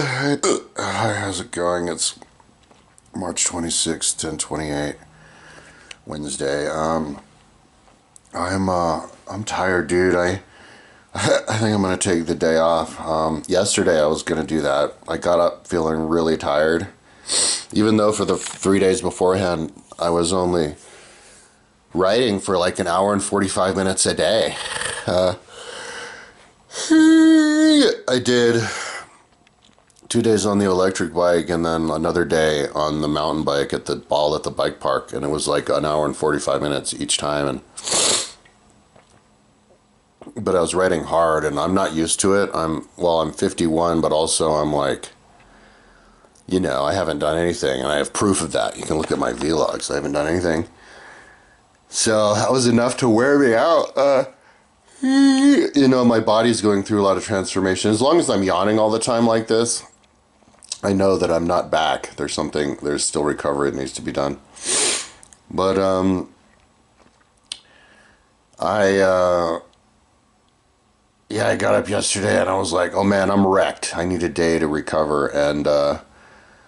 Hi, how's it going? It's March 26th, 10:28, Wednesday. I'm tired, dude. I think I'm gonna take the day off. Yesterday I was gonna do that. I got up feeling really tired, even though for the 3 days beforehand I was only writing for like an hour and 45 minutes a day. I did 2 days on the electric bike and then another day on the mountain bike at the bike park, and it was like an hour and 45 minutes each time. But I was writing hard and I'm not used to it. I'm 51, but also I'm like, I haven't done anything, and I have proof of that. You can look at my vlogs. I haven't done anything. So that was enough to wear me out. My body's going through a lot of transformation. As long as I'm yawning all the time like this, I know that I'm not back. There's still recovery that needs to be done. But I got up yesterday and I was like, oh man, I'm wrecked. I need a day to recover. And I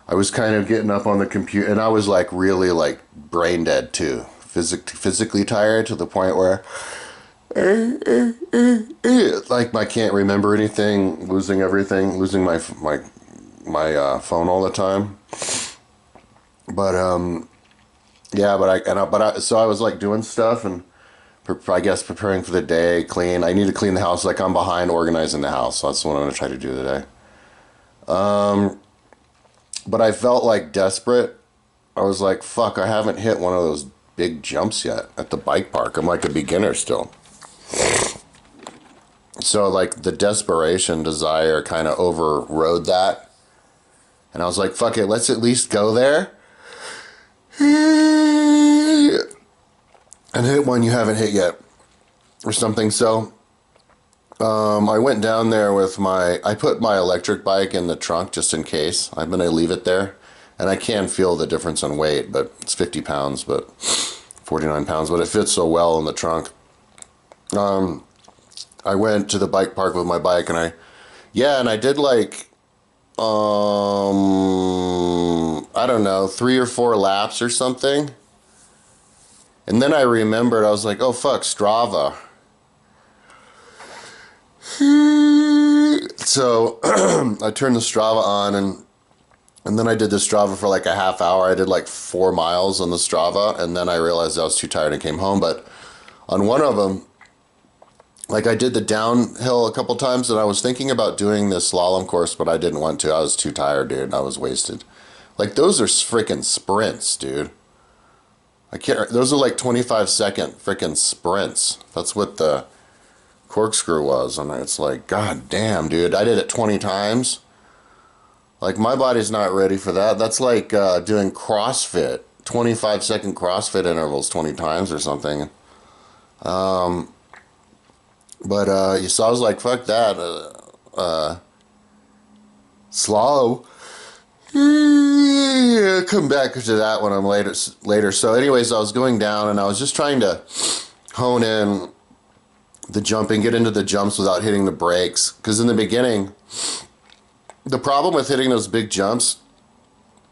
was kind of getting up on the computer, and I was like really like brain dead too. Physically tired to the point where like I can't remember anything, losing everything, losing my phone all the time. But so I was like doing stuff and I guess preparing for the day, I need to clean the house. Like I'm behind organizing the house. So that's what I'm going to try to do today. But I felt like desperate. I was like, fuck, I haven't hit one of those big jumps yet at the bike park. I'm like a beginner still. So like the desperation desire kind of overrode that. And I was like, fuck it, let's at least go there. And hit one you haven't hit yet. Or something. So I went down there with I put my electric bike in the trunk just in case. I'm going to leave it there. And I can feel the difference in weight, but it's 50 pounds, but 49 pounds, but it fits so well in the trunk. I went to the bike park with my bike and I did like, I don't know, 3 or 4 laps or something. And then I remembered, I was like, oh fuck, Strava. So I turned the Strava on and then I did the Strava for like a half hour. I did like 4 miles on the Strava, and then I realized I was too tired and came home. But on one of them, like I did the downhill a couple times, and I was thinking about doing this slalom course, but I didn't want to. I was too tired, dude. I was wasted. Like those are freaking sprints, dude. Those are like 25-second freaking sprints. That's what the corkscrew was. And it's like, god damn, dude. I did it 20 times. Like my body's not ready for that. That's like doing CrossFit. 25-second CrossFit intervals 20 times or something. So I was like, fuck that. Slow. Come back to that when I'm later. So anyways, I was going down and I was just trying to hone in the jumping, get into the jumps without hitting the brakes. Because in the beginning, the problem with hitting those big jumps,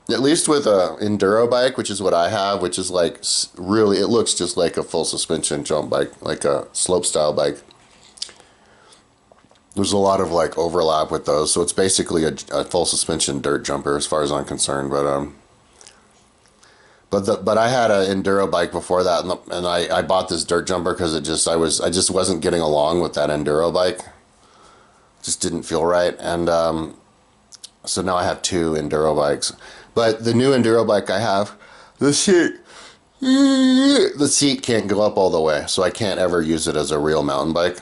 at least with a enduro bike, which is what I have, which is like really, it looks just like a full suspension jump bike, like a slope style bike. There's a lot of like overlap with those, so it's basically a full suspension dirt jumper as far as I'm concerned. But I had an enduro bike before that, and I bought this dirt jumper because I just wasn't getting along with that enduro bike. Just didn't feel right, and so now I have 2 enduro bikes. But the new enduro bike I have, the seat can't go up all the way, so I can't ever use it as a real mountain bike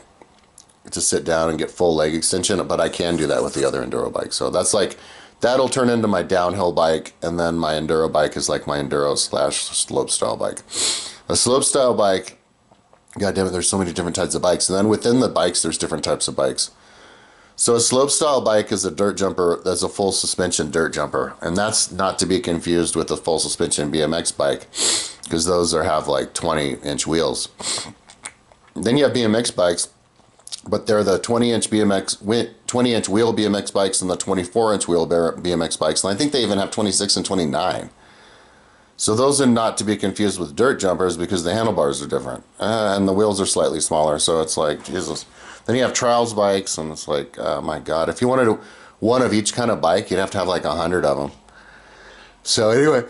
to sit down and get full leg extension, but I can do that with the other enduro bike. So that's like, that'll turn into my downhill bike, and then my enduro bike is like my enduro / slope style bike. A slope style bike, god damn it, there's so many different types of bikes, and then within the bikes there's different types of bikes. So a slope style bike is a dirt jumper, that's a full suspension dirt jumper, and that's not to be confused with a full suspension BMX bike, because those have like 20-inch wheels. Then you have BMX bikes, but they're the 20-inch BMX 20-inch wheel BMX bikes and the 24-inch wheel BMX bikes, and I think they even have 26 and 29. So those are not to be confused with dirt jumpers because the handlebars are different and the wheels are slightly smaller. So it's like, Jesus. Then you have trials bikes, and it's like, oh my God. If you wanted one of each kind of bike, you'd have to have like 100 of them. So anyway,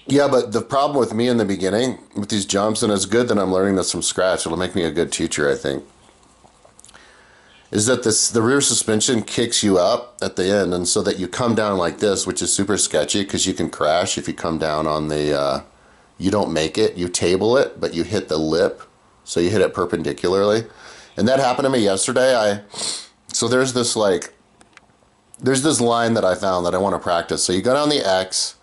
yeah, but the problem with me in the beginning with these jumps, and it's good that I'm learning this from scratch, it'll make me a good teacher, I think, is that the rear suspension kicks you up at the end, and so that you come down like this, which is super sketchy because you can crash if you come down on the, you don't make it, you table it, but you hit the lip, so you hit it perpendicularly. And that happened to me yesterday. So there's this line that I found that I want to practice. So you go down the X,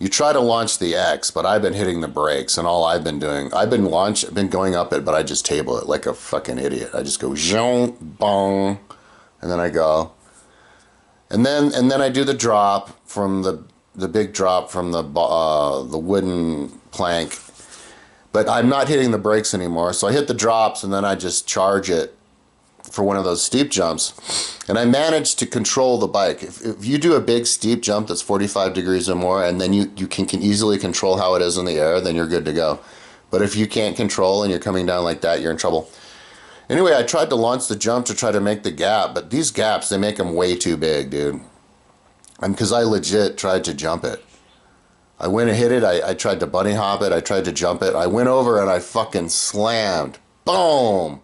you try to launch the X, but I've been hitting the brakes, and all I've been doing, I've been going up it, but I just table it like a fucking idiot. I just go zhong, bong, and then I go, and then I do the drop from the big drop from the wooden plank, but I'm not hitting the brakes anymore. So I hit the drops, and then I just charge it for one of those steep jumps, and I managed to control the bike. If you do a big steep jump that's 45 degrees or more, and then you can easily control how it is in the air, then you're good to go. But if you can't control and you're coming down like that, you're in trouble. Anyway, I tried to launch the jump to try to make the gap, but these gaps, they make them way too big, dude. And because I legit tried to jump it. I went and hit it, I tried to bunny hop it, I tried to jump it, I went over and I fucking slammed. Boom!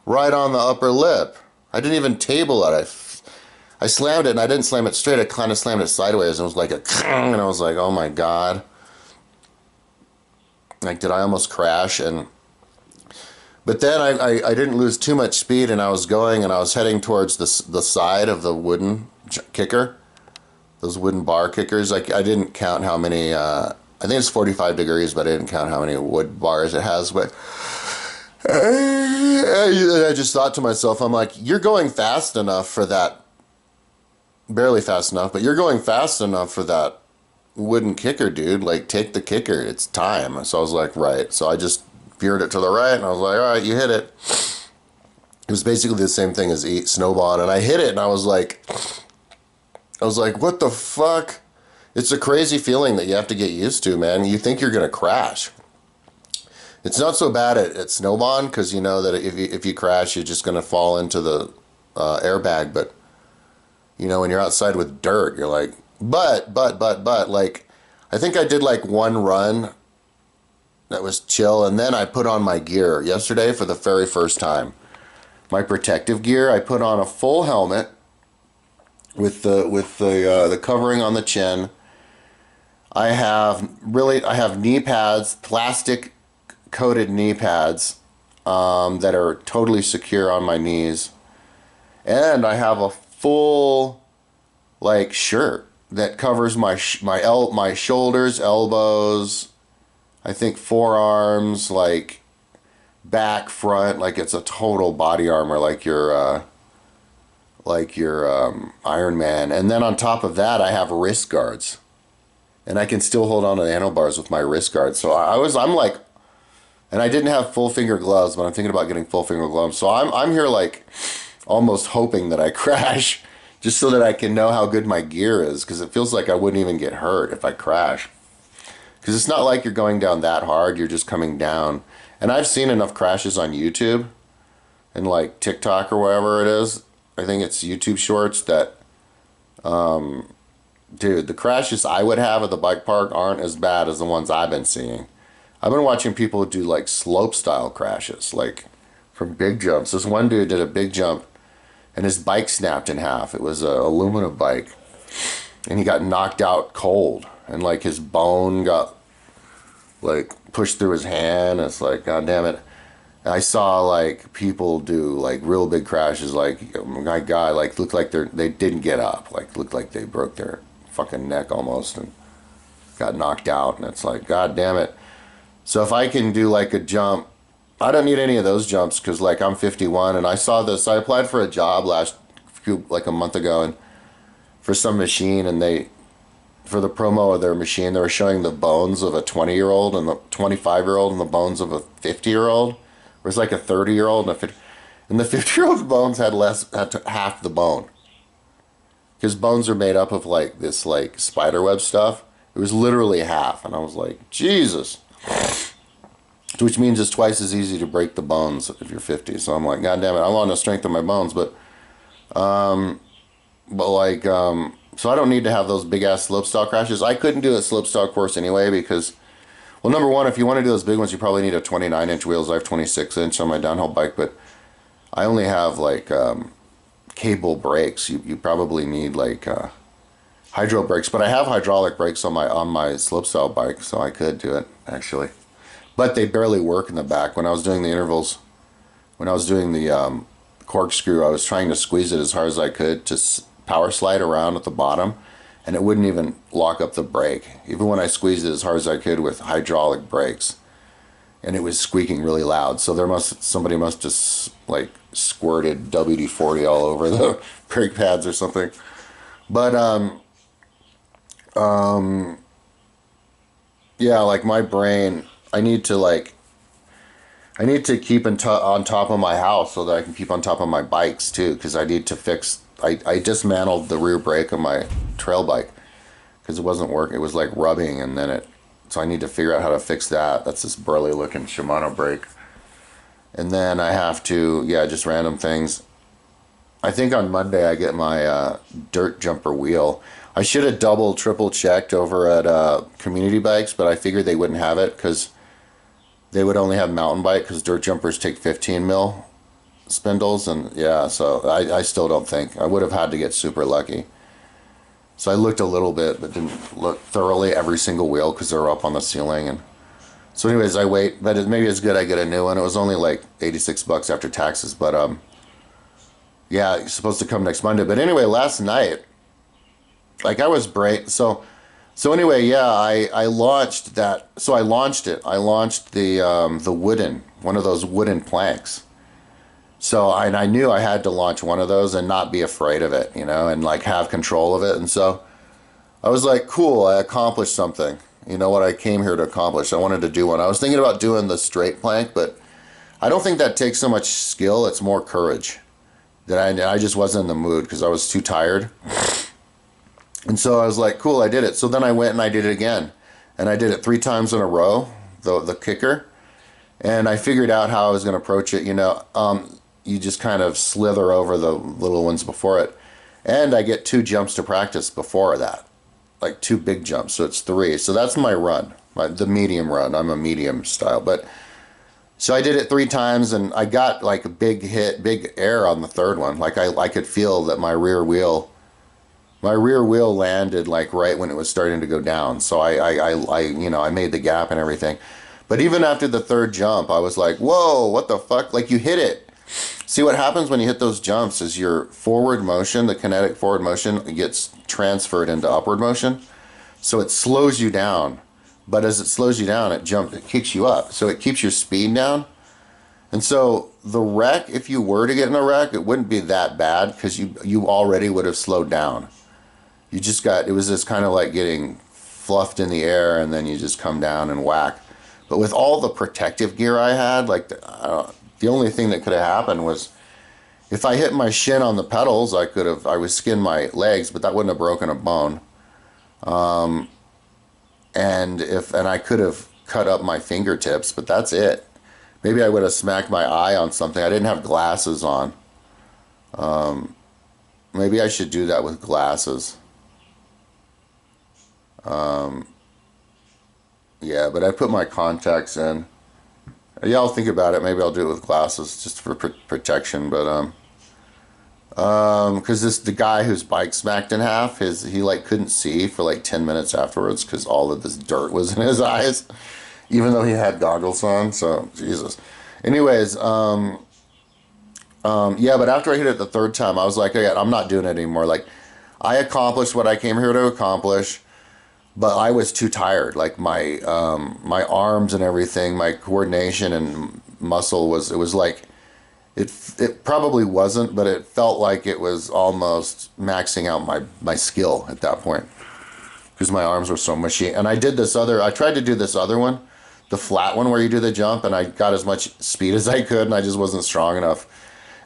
Right on the upper lip. I didn't even table it. I slammed it, and I didn't slam it straight. I kind of slammed it sideways, and it was like a and I was like, oh my God. Like, did I almost crash? But then I didn't lose too much speed, and I was going, and I was heading towards the side of the wooden kicker. Those wooden bar kickers. Like, I didn't count how many, I think it's 45 degrees, but I didn't count how many wood bars it has, but I just thought to myself, I'm like, you're going fast enough for that, barely fast enough, but you're going fast enough for that wooden kicker, dude. Like, take the kicker, it's time. So I was like, right. So I just veered it to the right, and I was like, all right, you hit it. It was basically the same thing as snowballing, and I hit it, and I was like, what the fuck? It's a crazy feeling that you have to get used to, man. You think you're gonna crash. It's not so bad at snowbond, because you know that if you crash, you're just going to fall into the airbag. But, you know, when you're outside with dirt, you're like, but, like, I think I did like one run that was chill, and then I put on my gear yesterday for the very first time. My protective gear, I put on a full helmet with the covering on the chin. I have knee pads, plastic coated knee pads that are totally secure on my knees, and I have a full like shirt that covers my shoulders, elbows, I think forearms, like back, front, like it's a total body armor, like your Iron Man. And then on top of that, I have wrist guards, and I can still hold on to the handlebars with my wrist guards. So I'm like. And I didn't have full finger gloves, but I'm thinking about getting full finger gloves. So I'm here like almost hoping that I crash, just so that I can know how good my gear is, because it feels like I wouldn't even get hurt if I crash. Because it's not like you're going down that hard, you're just coming down. And I've seen enough crashes on YouTube and like TikTok or wherever it is. I think it's YouTube Shorts that, dude, the crashes I would have at the bike park aren't as bad as the ones I've been seeing. I've been watching people do like slope style crashes, like from big jumps. This one dude did a big jump and his bike snapped in half. It was an aluminum bike, and he got knocked out cold, and like his bone got like pushed through his hand. It's like, God damn it. I saw like people do like real big crashes, like my guy like looked like they didn't get up, like looked like they broke their fucking neck almost and got knocked out, and it's like, God damn it. So if I can do like a jump, I don't need any of those jumps, because like I'm 51, and I saw this. I applied for a job like a month ago, and for some machine, and for the promo of their machine, they were showing the bones of a 20-year-old and the 25-year-old and the bones of a 50-year-old. There's like a 30-year-old and a 50, and the 50-year-old's bones had half the bone. His bones are made up of like this like spiderweb stuff. It was literally half, and I was like, Jesus. Which means it's twice as easy to break the bones if you're 50. So I'm like, God damn it, I want to strengthen my bones, so I don't need to have those big ass slopestyle crashes. I couldn't do a slopestyle course anyway because, well, number one, if you want to do those big ones, you probably need a 29-inch wheels. I have 26-inch on my downhill bike, but I only have like cable brakes. You probably need like hydro brakes, but I have hydraulic brakes on my slopestyle bike, so I could do it actually. But they barely work in the back. When I was doing the intervals, when I was doing the corkscrew, I was trying to squeeze it as hard as I could to power slide around at the bottom, and it wouldn't even lock up the brake. Even when I squeezed it as hard as I could with hydraulic brakes, and it was squeaking really loud. So somebody must have like squirted WD-40 all over the brake pads or something. But yeah, like my brain, I need to keep on top of my house so that I can keep on top of my bikes too, because I need to fix. I dismantled the rear brake of my trail bike because it wasn't working. It was like rubbing, and then so I need to figure out how to fix that. That's this burly looking Shimano brake. And then I have to, yeah, just random things. I think on Monday I get my dirt jumper wheel. I should have double, triple checked over at Community Bikes, but I figured they wouldn't have it because they would only have mountain bike because dirt jumpers take 15 mil spindles, and yeah, so I still don't think. I would have had to get super lucky. So I looked a little bit, but didn't look thoroughly every single wheel because they're up on the ceiling. And so anyways, I wait, but maybe it's good I get a new one. It was only like 86 bucks after taxes, but yeah, it's supposed to come next Monday. But anyway, last night, like I was so anyway, yeah, I launched that. So I launched it. I launched the wooden, one of those wooden planks. So I knew I had to launch one of those and not be afraid of it, and like have control of it. And so I was like, cool, I accomplished something. You know what I came here to accomplish. I wanted to do one. I was thinking about doing the straight plank, but I don't think that takes so much skill. It's more courage. That I just wasn't in the mood because I was too tired. And so I was like, cool, I did it. So then I went and I did it again. And I did it 3 times in a row, the kicker. And I figured out how I was going to approach it. You just kind of slither over the little ones before it. And I get 2 jumps to practice before that. Like 2 big jumps, so it's 3. So that's my run, the medium run. I'm a medium style. But so I did it 3 times, and I got like a big air on the 3rd one. Like I could feel that my rear wheel landed like right when it was starting to go down. So I made the gap and everything. But even after the 3rd jump, I was like, whoa, what the fuck? Like you hit it. See what happens when you hit those jumps is your forward motion, the kinetic forward motion, gets transferred into upward motion. So it slows you down. But as it slows you down, it kicks you up. So it keeps your speed down. And so the wreck, if you were to get in a wreck, it wouldn't be that bad because you already would have slowed down. It was just kind of like getting fluffed in the air and then you just come down and whack. But with all the protective gear I had, like the only thing that could have happened was if I hit my shin on the pedals, I would skin my legs, but that wouldn't have broken a bone. And I could have cut up my fingertips, but that's it. Maybe I would have smacked my eye on something. I didn't have glasses on. Maybe I should do that with glasses. Yeah, but I put my contacts in. Yeah, I'll think about it. Maybe I'll do it with glasses just for protection. But because the guy whose bike smacked in half, he like couldn't see for like 10 minutes afterwards because all of this dirt was in his eyes, even though he had goggles on. So Jesus. Anyways, yeah. But after I hit it the 3rd time, I was like, okay, I'm not doing it anymore. Like, I accomplished what I came here to accomplish. But I was too tired. Like my arms and everything, my coordination and muscle it was like, it probably wasn't, but it felt like it was almost maxing out my skill at that point. Because my arms were so mushy. And I tried to do this other one, the flat one where you do the jump, and I got as much speed as I could, and I just wasn't strong enough.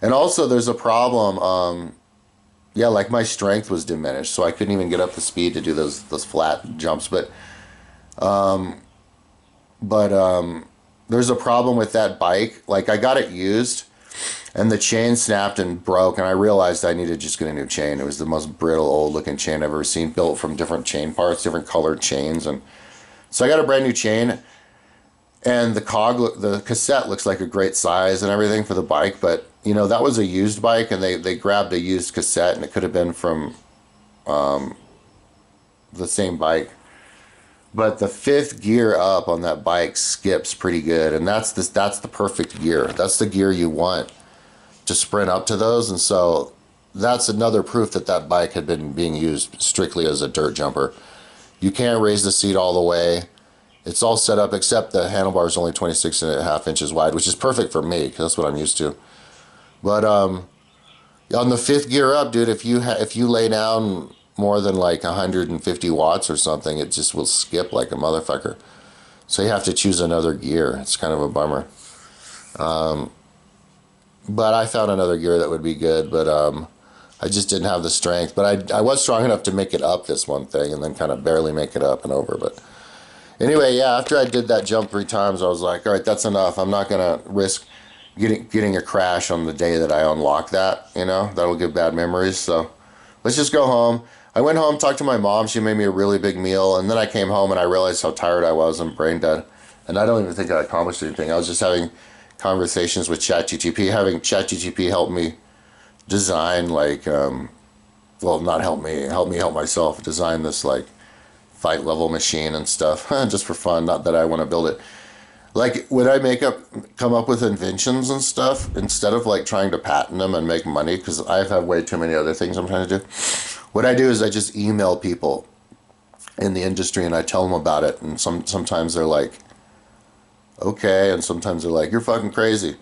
And also, there's a problem. Yeah, like my strength was diminished, so I couldn't even get up the speed to do those flat jumps. But there's a problem with that bike. Like I got it used, and the chain snapped and broke, and I realized I needed to just get a new chain. It was the most brittle, old-looking chain I've ever seen, built from different chain parts, different colored chains, and so I got a brand new chain. And the cassette looks like a great size and everything for the bike, but that was a used bike, and they grabbed a used cassette, and it could have been from the same bike. But the fifth gear up on that bike skips pretty good, and that's the perfect gear. That's the gear you want to sprint up to those, and so that's another proof that bike had been being used strictly as a dirt jumper. You can't raise the seat all the way. It's all set up except the handlebar is only 26.5 inches wide, which is perfect for me because that's what I'm used to. But on the fifth gear up, dude, if you lay down more than like 150 watts or something, it just will skip like a motherfucker. So you have to choose another gear. It's kind of a bummer. But I found another gear that would be good, but I just didn't have the strength. But I was strong enough to make it up this one thing and then kind of barely make it up and over. But anyway, yeah, after I did that jump 3 times, I was like, all right, that's enough. I'm not going to risk getting a crash on the day that I unlock that. That'll give bad memories. So let's just go home. I went home, talked to my mom. She made me a really big meal. And then I came home and I realized how tired I was and brain dead. And I don't even think I accomplished anything. I was just having conversations with ChatGPT, having ChatGPT help me design not help me help myself design this fight level machine and stuff just for fun. Not that I want to build it. Like, would I come up with inventions and stuff instead of trying to patent them and make money? Because I have way too many other things I'm trying to do. What I do is I just email people in the industry and I tell them about it. And sometimes they're like, okay, and sometimes they're like, you're fucking crazy.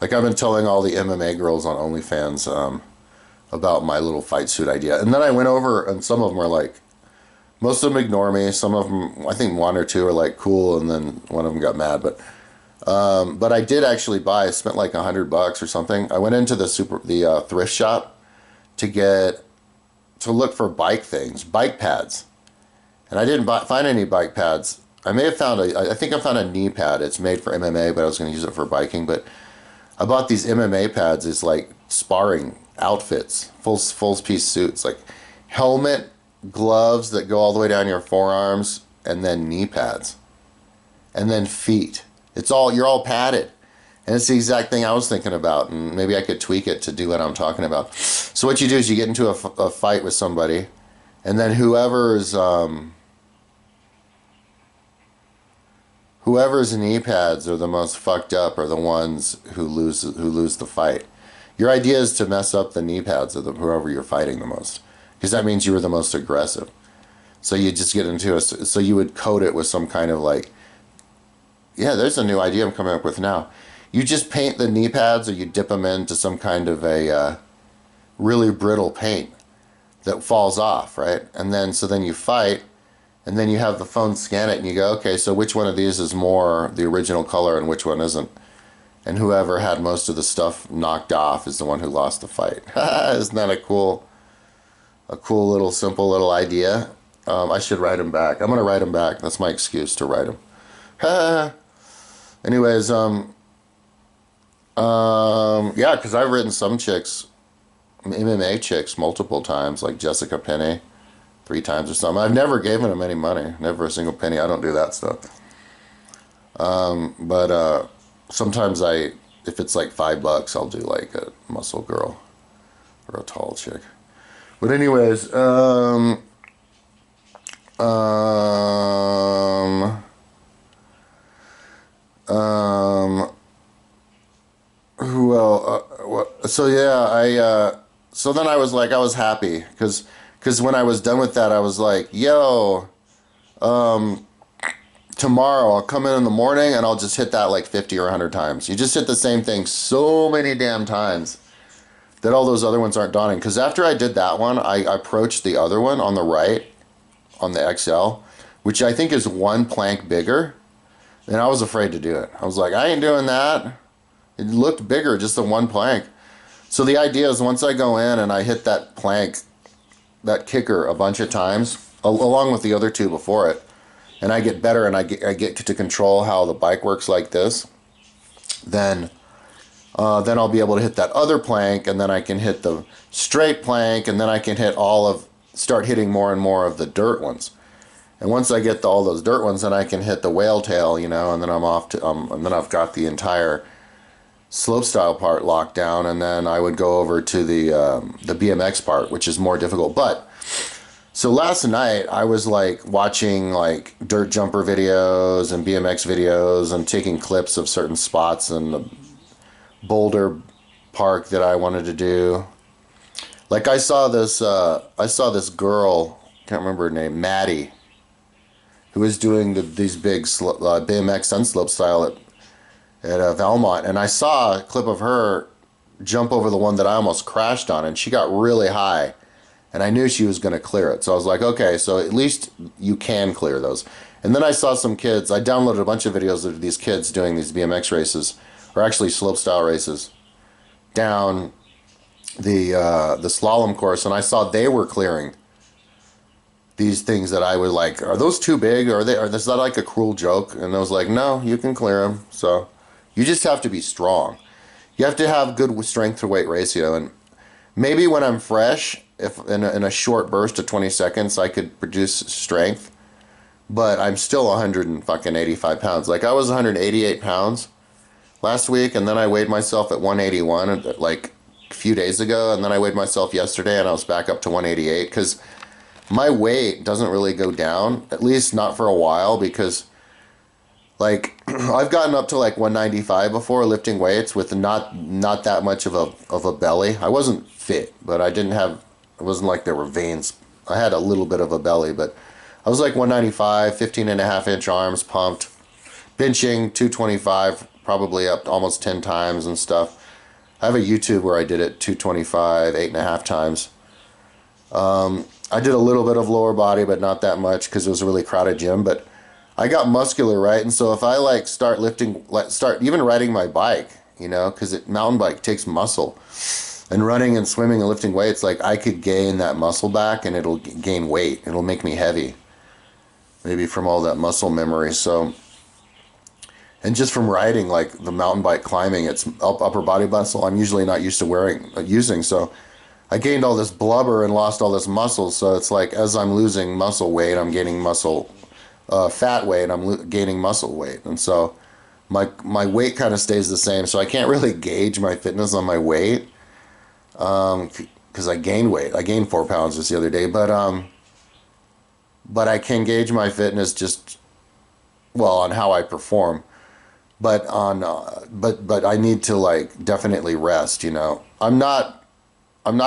Like, I've been telling all the MMA girls on OnlyFans about my little fight suit idea. And then I went over, and some of them are like, most of them ignore me. Some of them, I think 1 or 2 are like, cool, and then one of them got mad. But I did actually I spent like $100 or something. I went into the thrift shop to look for bike pads. And I didn't find any bike pads. I may have found I think I found a knee pad. It's made for MMA, but I was going to use it for biking. But I bought these MMA pads. It's like sparring outfits, full piece suits, like helmet, gloves that go all the way down your forearms, and then knee pads, and then feet. You're all padded. And it's the exact thing I was thinking about, and maybe I could tweak it to do what I'm talking about. So what you do is you get into a fight with somebody, and then whoever's knee pads are the most fucked up are the ones who lose the fight. Your idea is to mess up the knee pads of whoever you're fighting the most, because that means you were the most aggressive. So you just get into so you would coat it with some kind of there's a new idea I'm coming up with now. You just paint the knee pads, or you dip them into some kind of a really brittle paint that falls off, right? And then you fight, and then you have the phone scan it, and you go, okay, so which one of these is more the original color and which one isn't? And whoever had most of the stuff knocked off is the one who lost the fight. Isn't that a cool little simple little idea? I should write him back. I'm gonna write him back. That's my excuse to write him. Anyways, yeah, because I've written some chicks, MMA chicks, multiple times, like Jessica Penny, 3 times or something. I've never given them any money, never a single penny. I don't do that stuff. But sometimes if it's like $5, I'll do like a muscle girl or a tall chick. But anyways, who else? So yeah, so then I was happy because when I was done with that, I was like, yo, tomorrow I'll come in the morning and I'll just hit that like 50 or 100 times. You just hit the same thing so many damn times that all those other ones aren't daunting. Because after I did that one, I approached the other one on the right, on the XL, which I think is 1 plank bigger. And I was afraid to do it. I was like, I ain't doing that. It looked bigger, just the one plank. So the idea is once I go in and I hit that plank, that kicker a bunch of times, along with the other two before it, and I get better and I get to control how the bike works like this, then I'll be able to hit that other plank, and then I can hit the straight plank, and then I can start hitting more and more of the dirt ones. And once I get all those dirt ones, then I can hit the whale tail, and then I'm off to, and then I've got the entire slopestyle part locked down, and then I would go over to the BMX part, which is more difficult. But so last night I was like watching like dirt jumper videos and BMX videos and taking clips of certain spots in the Boulder Park that I wanted to do. Like I saw this girl, can't remember her name, Maddie, who was doing these big BMX unslope style at Valmont, and I saw a clip of her jump over the one that I almost crashed on, and she got really high, and I knew she was going to clear it. So I was like, okay, so at least you can clear those. And then I saw some kids. I downloaded a bunch of videos of these kids doing these BMX races, or actually slopestyle races, down the slalom course, and I saw they were clearing these things that I was like, are those too big? Or is that like a cruel joke? And I was like, no, you can clear them. So you just have to be strong. You have to have good strength to weight ratio. And maybe when I'm fresh, if in a short burst of 20 seconds, I could produce strength. But I'm still 185 pounds. Like I was 188 pounds last week, and then I weighed myself at 181 like a few days ago, and then I weighed myself yesterday, and I was back up to 188 because my weight doesn't really go down, at least not for a while, because like I've gotten up to like 195 before lifting weights with not that much of a belly. I wasn't fit, but it wasn't like there were veins. I had a little bit of a belly, but I was like 195, 15.5-inch arms pumped, benching 225, probably up almost 10 times and stuff. I have a YouTube where I did it 225, 8.5 times. I did a little bit of lower body, but not that much because it was a really crowded gym. But I got muscular, right? And so if I like start even riding my bike, because mountain bike takes muscle, and running and swimming and lifting weights, like I could gain that muscle back, and it'll gain weight. It'll make me heavy, maybe from all that muscle memory. So, and just from riding like the mountain bike, climbing, it's upper body muscle I'm usually not used to using. So I gained all this blubber and lost all this muscle, so it's like as I'm losing muscle weight, I'm gaining fat weight, I'm gaining muscle weight, and so my weight kind of stays the same. So I can't really gauge my fitness on my weight, because I gained weight. I gained 4 pounds just the other day, but I can gauge my fitness just on how I perform, but I need to like definitely rest. I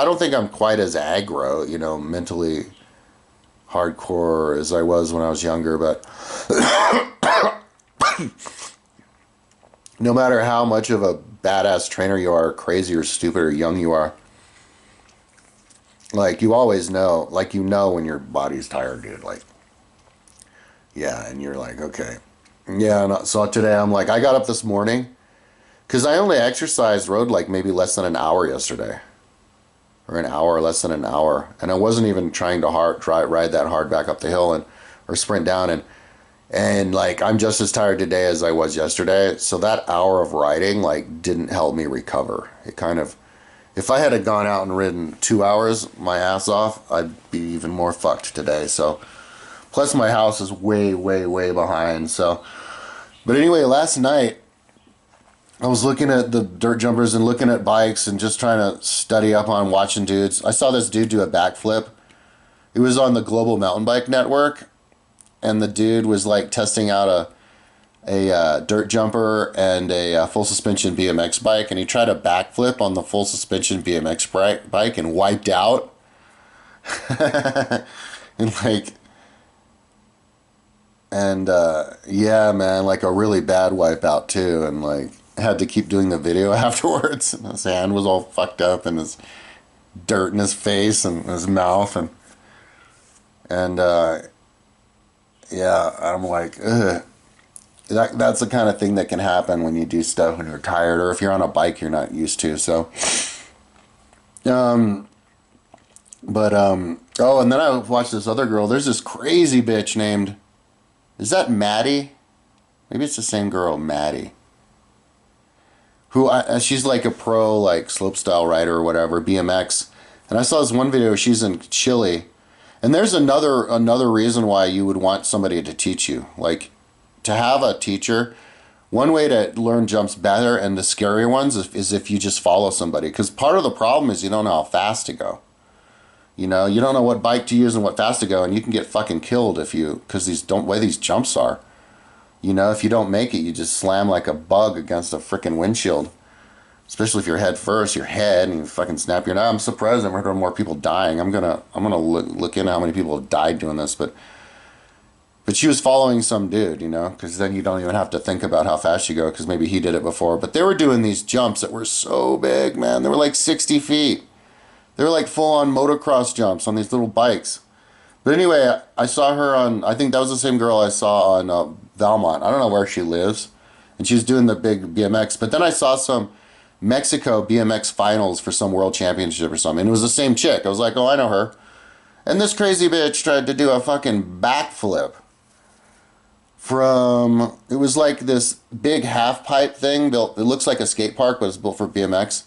don't think I'm quite as aggro, mentally hardcore as I was when I was younger, but no matter how much of a badass trainer you are, crazy or stupid or young you are, like you always know, like when your body's tired, dude, like, yeah, and you're like, okay. Yeah, so today I'm like, I got up this morning, because I only rode like maybe less than an hour yesterday. Or an hour, less than an hour, and I wasn't even trying to ride that hard back up the hill or sprint down, and like I'm just as tired today as I was yesterday. So that hour of riding like didn't help me recover. It kind of, if I had gone out and ridden 2 hours my ass off, I'd be even more fucked today. So plus my house is way behind. So, but anyway, last night I was looking at the dirt jumpers and looking at bikes and just trying to study up on watching dudes. I saw this dude do a backflip. It was on the Global Mountain Bike Network, and the dude was like testing out a dirt jumper and a full suspension BMX bike, and he tried a backflip on the full suspension BMX bike and wiped out. Yeah, man, like a really bad wipeout too, and like had to keep doing the video afterwards, and his hand was all fucked up, and his dirt in his face and his mouth, and yeah, I'm like, ugh. that's the kind of thing that can happen when you do stuff when you're tired, or if you're on a bike you're not used to. So, um, oh, and then I watched this other girl. There's this crazy bitch named, is that Maddie? Maybe it's the same girl, Maddie. She's like a pro, like slopestyle rider or whatever, BMX. And I saw this one video. She's in Chile, and there's another reason why you would want somebody to teach you, like to have a teacher. One way to learn jumps better and the scarier ones is if you just follow somebody. Because part of the problem is you don't know how fast to go. You know, you don't know what bike to use and what fast to go, and you can get fucking killed if you, because way these jumps are. You know, if you don't make it, you just slam like a bug against a freaking windshield. Especially if you're head first, your head, and you fucking snap your neck. I'm surprised I've heard more people dying. I'm gonna look into how many people have died doing this, but she was following some dude, you know, because then you don't even have to think about how fast you go, because maybe he did it before. But they were doing these jumps that were so big, man. They were like 60 feet. They were like full-on motocross jumps on these little bikes. But anyway, I saw her on, I think that was the same girl I saw on Valmont. I don't know where she lives. And she was doing the big BMX. But then I saw some Mexico BMX finals for some world championship or something. And it was the same chick. I was like, oh, I know her. And this crazy bitch tried to do a fucking backflip from, it was like this big half pipe thing built, it looks like a skate park, but it's built for BMX.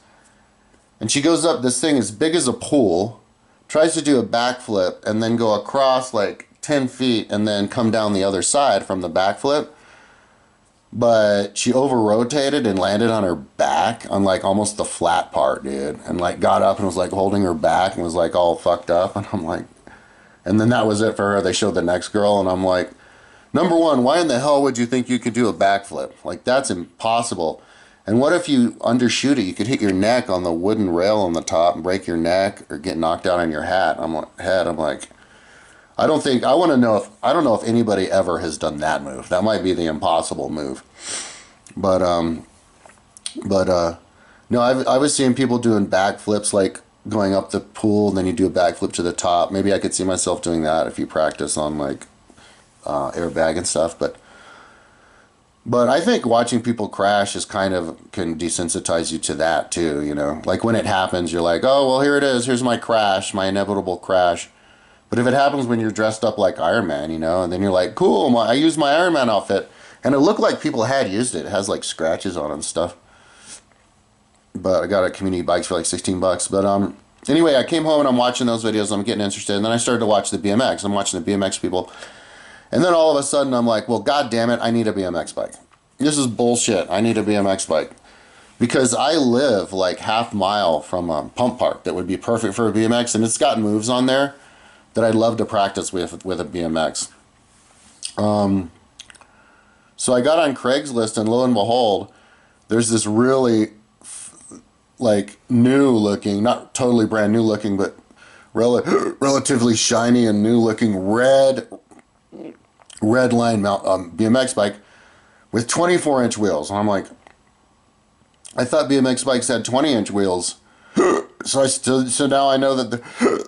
And she goes up this thing as big as a pool, tries to do a backflip, and then go across like 10 feet and then come down the other side from the backflip. But she over-rotated and landed on her back on like almost the flat part, dude. And like got up and was like holding her back and was like all fucked up. And I'm like, and then that was it for her. They showed the next girl and I'm like, number one, why in the hell would you think you could do a backflip? Like, that's impossible. And what if you undershoot it? You could hit your neck on the wooden rail on the top and break your neck or get knocked out on your I'm like, I don't know if anybody ever has done that move. That might be the impossible move. But no, I was seeing people doing backflips, like going up the pool and then you do a backflip to the top. Maybe I could see myself doing that if you practice on like airbag and stuff, but I think watching people crash is kind of can desensitize you to that too, you know. Like when it happens, you're like, oh, well, here it is. Here's my crash, my inevitable crash. But if it happens when you're dressed up like Iron Man, you know, and then you're like, cool, I used my Iron Man outfit. And it looked like people had used it. It has like scratches on it and stuff. But I got a community bikes for like 16 bucks. But anyway, I came home and I'm watching those videos. I'm getting interested. And then I started to watch the BMX. I'm watching the BMX people. And then all of a sudden I'm like, well, God damn it, I need a BMX bike. This is bullshit. I need a BMX bike. Because I live like half mile from a pump park that would be perfect for a BMX. And it's got moves on there that I'd love to practice with a BMX. So I got on Craigslist and lo and behold, there's this really like new looking, not totally brand new looking, but relatively shiny and new looking red line BMX bike with 24-inch wheels. And I'm like, I thought BMX bikes had 20-inch wheels. So now I know that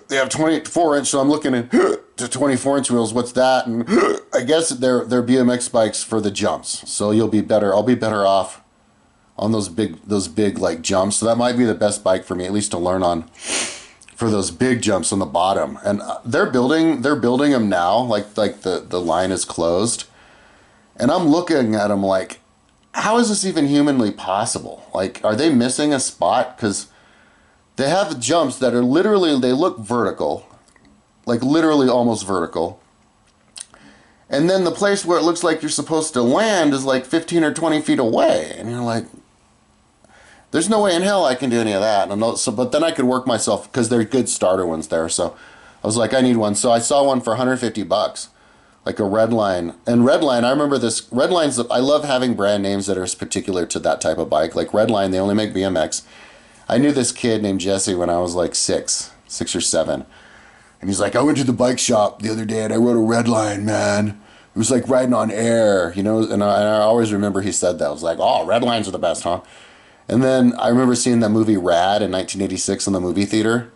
they have 24-inch, so I'm looking at to 24-inch wheels. What's that? And I guess they're BMX bikes for the jumps. So I'll be better off on those big like jumps. So that might be the best bike for me, at least to learn on, for those big jumps on the bottom. And they're building them now. Like the line is closed, and I'm looking at them like, how is this even humanly possible? Like, are they missing a spot? Because they have jumps that are literally, they look vertical, like literally almost vertical. And then the place where it looks like you're supposed to land is like 15 or 20 feet away. And you're like, there's no way in hell I can do any of that. But then I could work myself, because they're good starter ones there. So I was like, I need one. So I saw one for 150 bucks, like a Redline. And Redline, I remember this, Redline's, I love having brand names that are particular to that type of bike. Like Redline, they only make BMX. I knew this kid named Jesse when I was like six or seven. And he's like, I went to the bike shop the other day and I rode a Redline, man. It was like riding on air, you know? And I always remember he said that. I was like, oh, Redlines are the best, huh? And then I remember seeing that movie Rad in 1986 in the movie theater.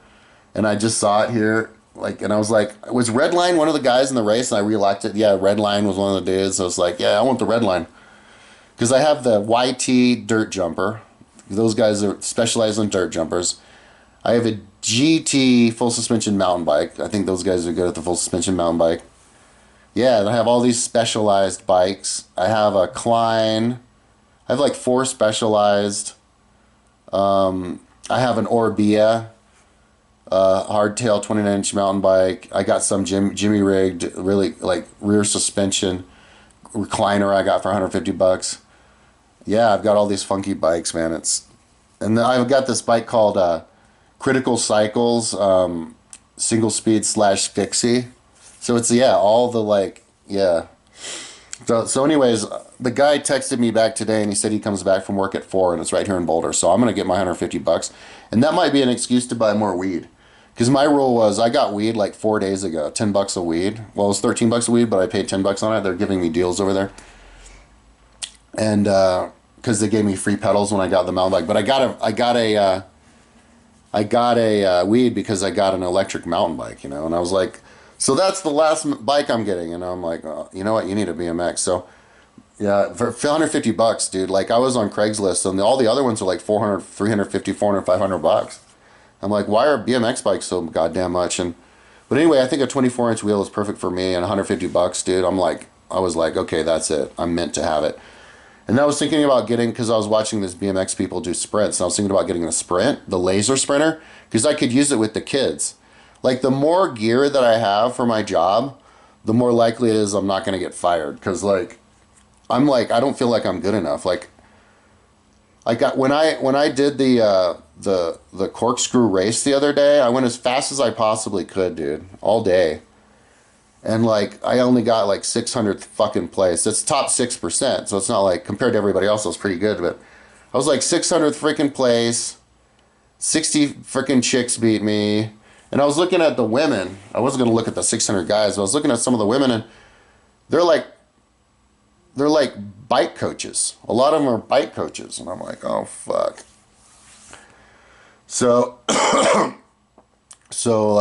And I just saw it here. Like, and I was like, was Redline one of the guys in the race? And I realized it. Yeah, Redline was one of the dudes. So I was like, yeah, I want the Redline. because I have the YT dirt jumper. Those guys are specialized in dirt jumpers. I have a GT full suspension mountain bike. I think those guys are good at the full suspension mountain bike. Yeah, and I have all these specialized bikes. I have a Klein. I have like 4 specialized. I have an Orbea, hardtail 29-inch mountain bike. I got some Jimmy rigged, really like rear suspension recliner I got for $150. Yeah, I've got all these funky bikes, man. And then I've got this bike called Critical Cycles, single speed / fixie. So it's, yeah, all the like, yeah. So anyways, the guy texted me back today and he said he comes back from work at 4 and it's right here in Boulder. So I'm going to get my $150. And that might be an excuse to buy more weed. Because my rule was I got weed like 4 days ago, $10 a weed. Well, it was $13 a weed, but I paid $10 on it. They're giving me deals over there. And because they gave me free pedals when I got the mountain bike. But I got a weed because I got an electric mountain bike, you know. And I was like, so that's the last bike I'm getting. And I'm like, oh, you know what? You need a BMX. So yeah, for $150, dude. Like I was on Craigslist and all the other ones are like 400, 350, 400, $500. I'm like, why are BMX bikes so goddamn much? But anyway, I think a 24-inch wheel is perfect for me and $150, dude. I was like, okay, that's it. I'm meant to have it. And I was thinking about getting, because I was watching this BMX people do sprints, and I was thinking about getting the Sprint, the laser sprinter, because I could use it with the kids. Like the more gear that I have for my job, the more likely it is I'm not going to get fired. Because I don't feel like I'm good enough. Like I got when I did the corkscrew race the other day, I went as fast as I possibly could, dude, all day. And like I only got like 600th fucking place. It's top 6%, so it's not like compared to everybody else, it was pretty good. But I was like 600th freaking place. 60 freaking chicks beat me. And I was looking at the women. I wasn't gonna look at the 600 guys, but I was looking at some of the women, and they're like bike coaches. A lot of them are bike coaches, and I'm like, oh fuck. So, so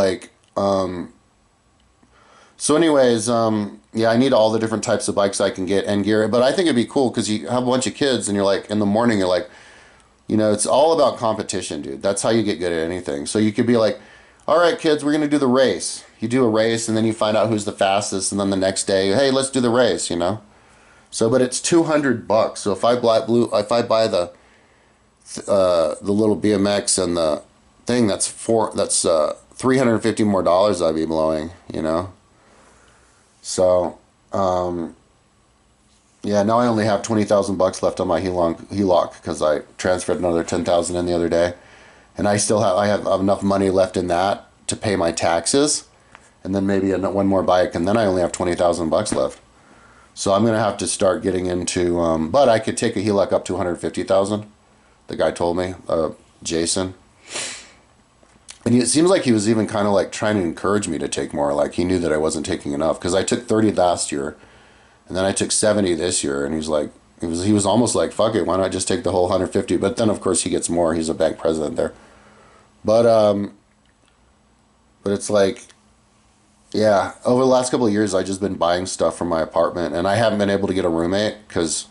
anyways, yeah, I need all the different types of bikes I can get and gear. But I think it'd be cool because you have a bunch of kids, and you're like in the morning, you're like, you know, it's all about competition, dude. That's how you get good at anything. So you could be like, all right, kids, we're going to do the race. You do a race, and then you find out who's the fastest, and then the next day, hey, let's do the race, you know? So, but it's $200. So if I buy the little BMX and the thing, that's $350 more I'd be blowing, you know? So, yeah, now I only have $20,000 left on my HELOC because I transferred another $10,000 in the other day. And I have enough money left in that to pay my taxes, and then maybe one more bike, and then I only have $20,000 left. So I'm gonna have to start getting into. But I could take a HELOC up to $150,000. The guy told me, Jason, and it seems like he was even kind of like trying to encourage me to take more. Like he knew that I wasn't taking enough because I took 30 last year, and then I took 70 this year, and he was almost like, fuck it, why not just take the whole 150? But then of course he gets more. He's a bank president there. But it's like, yeah, over the last couple of years, I've just been buying stuff from my apartment, and I haven't been able to get a roommate because,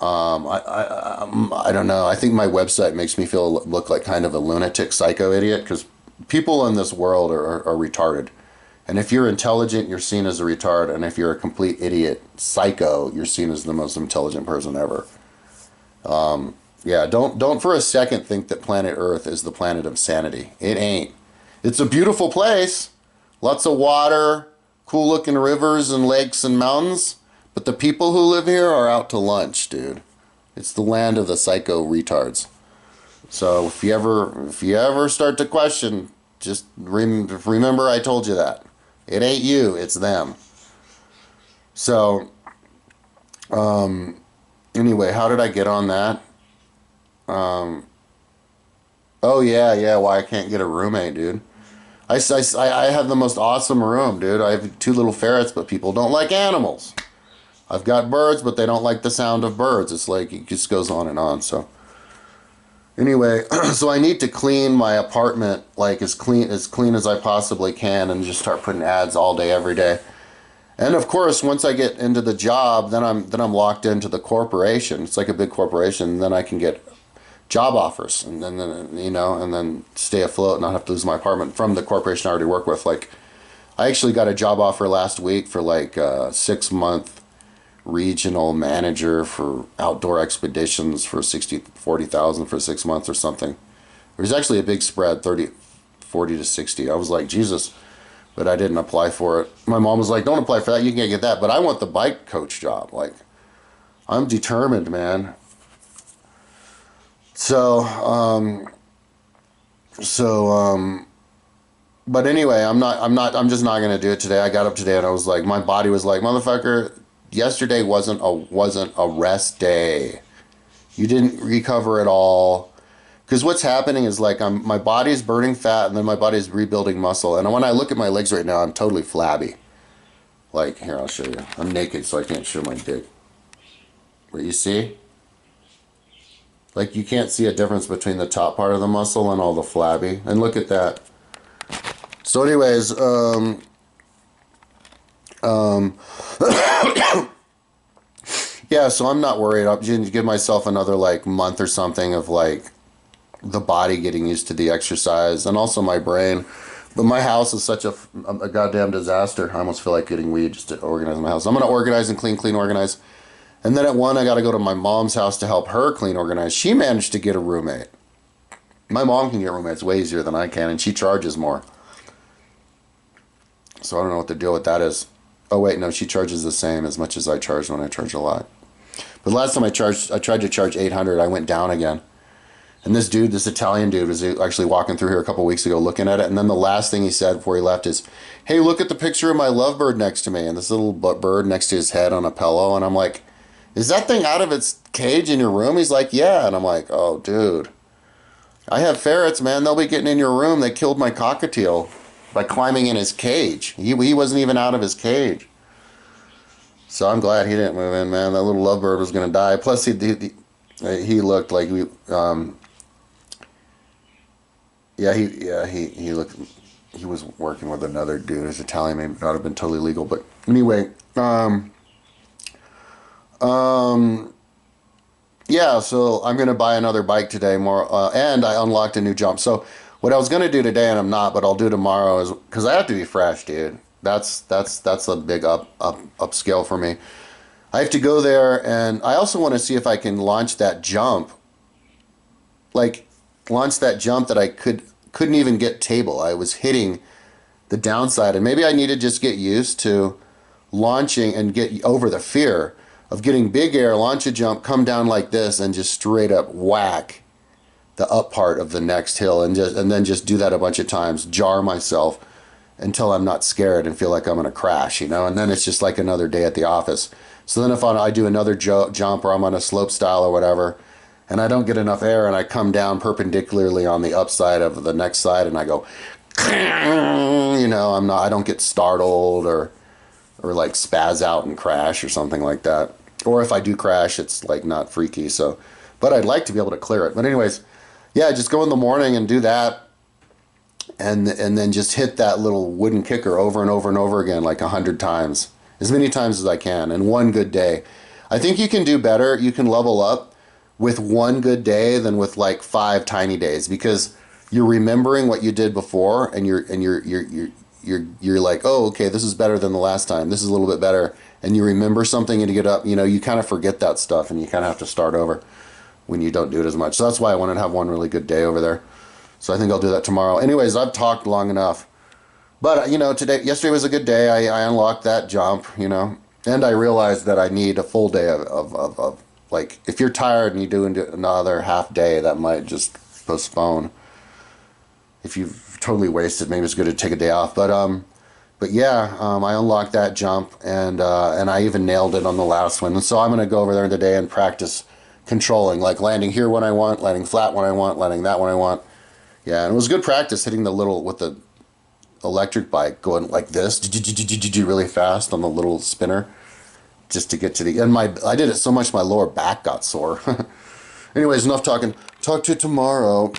I don't know. I think my website makes me look like kind of a lunatic psycho idiot because people in this world are retarded. And if you're intelligent, you're seen as a retard, and if you're a complete idiot psycho, you're seen as the most intelligent person ever. Yeah, don't for a second think that planet Earth is the planet of sanity. It ain't. It's a beautiful place. Lots of water, cool looking rivers and lakes and mountains. But the people who live here are out to lunch, dude. It's the land of the psycho retards. So if you ever start to question, just remember I told you that. It ain't you, it's them. So, anyway, how did I get on that? Oh yeah, why I can't get a roommate, dude. I have the most awesome room, dude. I have 2 little ferrets, but people don't like animals. I've got birds, but they don't like the sound of birds. It's like, it just goes on and on, so. Anyway, so I need to clean my apartment, like as clean as I possibly can, and just start putting ads all day, every day. And of course, once I get into the job, then I'm locked into the corporation. It's like a big corporation. And then I can get job offers, and then and then stay afloat, and not have to lose my apartment from the corporation I already work with. Like, I actually got a job offer last week for like a 6 month regional manager for outdoor expeditions for 40,000 for 6 months or something. It was actually a big spread, 30, 40 to 60. I was like, Jesus, but I didn't apply for it. My mom was like, don't apply for that. You can't get that. But I want the bike coach job. Like, I'm determined, man. So, so, but anyway, I'm just not gonna do it today. I got up today and I was like, my body was like, motherfucker, yesterday wasn't a rest day. You didn't recover at all. Because what's happening is like my body's burning fat and then my body's rebuilding muscle. And when I look at my legs right now, I'm totally flabby. Like, here, I'll show you. I'm naked, so I can't show my dick. But you see? Like, you can't see a difference between the top part of the muscle and all the flabby. And look at that. So anyways, yeah, so I'm not worried. I'll just give myself another like month or something of like the body getting used to the exercise and also my brain. But my house is such a goddamn disaster. I almost feel like getting weed just to organize my house. I'm gonna organize and clean, organize. And then at 1, I gotta go to my mom's house to help her clean, organize. She managed to get a roommate. My mom can get roommates way easier than I can, and she charges more. So I don't know what the deal with that is. Oh wait, no, she charges the same as much as I charge when I charge a lot. But last time I tried to charge 800. I went down again. And this Italian dude, was actually walking through here a couple weeks ago looking at it. And then the last thing he said before he left is, hey, look at the picture of my lovebird next to me. And this little bird next to his head on a pillow. And I'm like, is that thing out of its cage in your room? He's like, yeah. And I'm like, oh, dude. I have ferrets, man. They'll be getting in your room. They killed my cockatiel by climbing in his cage. He wasn't even out of his cage. So I'm glad he didn't move in, man. That little lovebird was going to die. Plus, he looked like he looked, he was working with another dude. His Italian may not have been totally legal, but anyway, yeah. So I'm gonna buy another bike today, and I unlocked a new jump. So what I was gonna do today, and I'm not, but I'll do tomorrow, is because I have to be fresh, dude. That's a big upscale for me. I have to go there, and I also want to see if I can launch that jump. Like, launch that jump that I couldn't even get table. I was hitting the downside, and maybe I need to just get used to launching and get over the fear of getting big air, launch a jump, come down like this, and just straight up whack the up part of the next hill, and then just do that a bunch of times, jar myself until I'm not scared and feel like I'm gonna crash, and then it's just like another day at the office. So then if I do another jump, or I'm on a slope style or whatever, and I don't get enough air, and I come down perpendicularly on the upside of the next side, and I go, I don't get startled or like spaz out and crash or something like that. Or if I do crash, it's like not freaky. So, but I'd like to be able to clear it. But anyways, yeah, just go in the morning and do that, and then just hit that little wooden kicker over and over and over again, like 100 times, as many times as I can, in one good day. I think you can do better. You can level up with one good day than with like 5 tiny days, because you're remembering what you did before, and you're like, oh, okay, this is better than the last time. This is a little bit better, and you remember something, and you get up. You kind of forget that stuff, and you kind of have to start over when you don't do it as much. So that's why I wanted to have one really good day over there. So I think I'll do that tomorrow. Anyways, I've talked long enough. But yesterday was a good day. I unlocked that jump, and I realized that I need a full day of like, if you're tired and you do another half day, that might just postpone. If you've totally wasted, maybe it's good to take a day off. But yeah, I unlocked that jump, and I even nailed it on the last one. And so I'm gonna go over there today and practice controlling, like landing here when I want, landing flat when I want, landing that when I want. Yeah, and it was good practice hitting with the electric bike, going like this, really fast on the little spinner, just to get to the end. I did it so much my lower back got sore. Anyways, enough talking. Talk to you tomorrow.